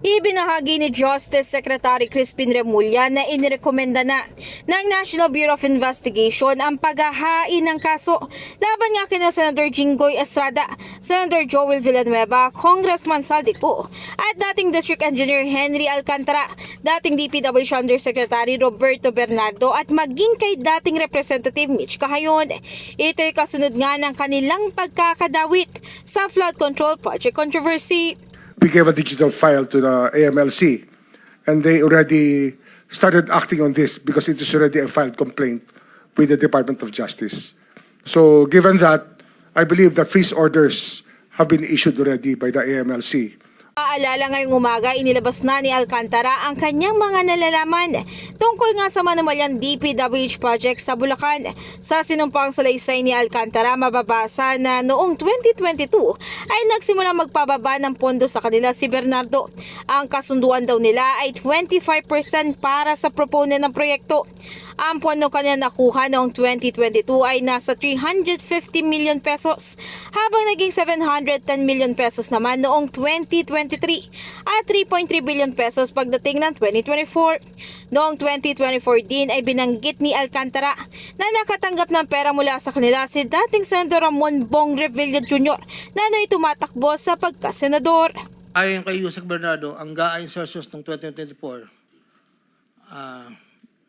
Ibinahagi ni Justice Secretary Crispin Remulla na inirekomenda na ng National Bureau of Investigation ang paghahain ng kaso laban nga kina Senator Jinggoy Estrada, Senator Joel Villanueva, Congressman Saldico at dating District Engineer Henry Alcantara, dating DPWH Undersecretary Roberto Bernardo at maging kay dating Representative Mitch Cahayon. Ito'y kasunod nga ng kanilang pagkakadawit sa flood control project controversy. We gave a digital file to the AMLC, and they already started acting on this because it is already a filed complaint with the Department of Justice. So given that, I believe that freeze orders have been issued already by the AMLC. Aalala ngayong umaga, inilabas na ni Alcantara ang kanyang mga nalalaman tungkol nga sa manumalyang DPWH project sa Bulacan. Sa sinumpang salaysay ni Alcantara, mababasa na noong 2022 ay nagsimulang magpababa ng pondo sa kanila si Bernardo. Ang kasunduan daw nila ay 25% para sa proponent ng proyekto. Ang pondo kanya nakuha noong 2022 ay nasa 350 million pesos, habang naging 710 million pesos naman noong 2023 at 3.3 billion pesos pagdating ng 2024. Noong 2024 din ay binanggit ni Alcantara na nakatanggap ng pera mula sa kanila si dating Senador Ramon Bong Revilla Jr. na no'y tumatakbo sa pagkasenador. Ayon kay Yusek Bernardo, ang GAA insertions ng 2024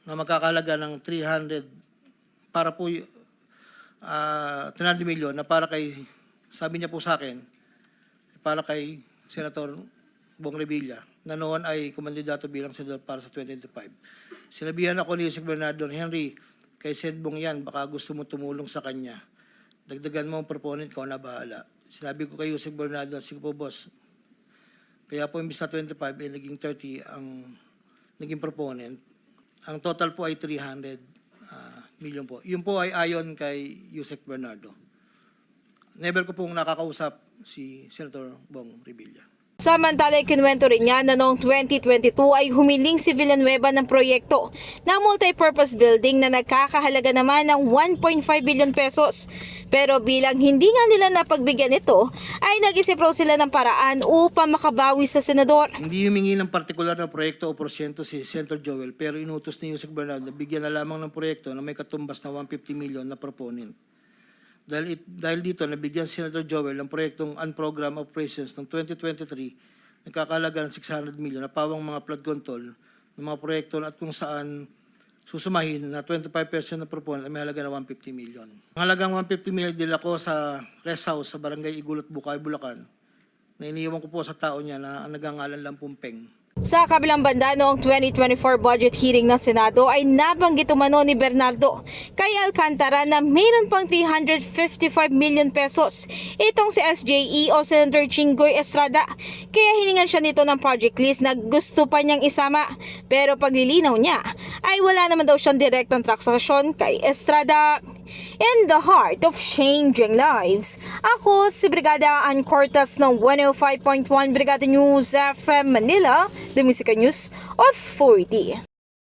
na magkakalaga ng 300 para po 300 milyon na para kay, sabi niya po sa akin, para kay Senator Bong Revilla na noon ay kumandidato bilang senador para sa 2025. Sinabihan ako ni Yusek Bernardo, Henry, kay Sed Bong yan, baka gusto mo tumulong sa kanya. Dagdagan mo ang proponent ko na bahala. Sinabi ko kay Yusek Bernardo, sige po boss, kaya po imbis na 25 ay naging 30 ang naging proponent. Ang total po ay 300 million po. Yun po ay ayon kay Yusek Bernardo. Never ko pong nakakausap si Senator Bong Revilla. Samantala, ikinuwento rin niya na noong 2022 ay humiling si Villanueva ng proyekto na multipurpose building na nagkakahalaga naman ng 1.5 billion pesos. Pero bilang hindi nga nila napagbigyan ito, ay nag-isip raw sila ng paraan upang makabawi sa senador. Hindi humingi ng partikular na proyekto o porsyento si Senator Joel, pero inutos ni Yusek Bernardo na bigyan na lamang ng proyekto na may katumbas na 150 million na proponent. Dahil dito, nabigyan si Senator Joel ng proyektong unprogrammed operations ng 2023, nagkakalaga ng 600 million na pawang mga flood control ng mga proyekto at kung saan susumahin na 25% ng proponent ay may halaga na 150 million. Ang halagang 150 million dila ko sa rest house sa Barangay Igulot, Bukay, Bulacan, na iniiwan ko po sa tao niya na ang nagangalan lang Pumpeng. Sa kabilang banda, noong 2024 budget hearing ng Senado ay nabanggit umano ni Bernardo kay Alcantara na mayroon pang 355 million pesos itong si SJE o Senator Jinggoy Estrada. Kaya hiningan siya nito ng project list na gusto pa niyang isama. Pero paglilinaw niya ay wala naman daw siyang direktang transaksyon kay Estrada. In the heart of changing lives, ako si Brigada Ann Cortas ng 105.1 Brigada News FM Manila, The Music News Authority.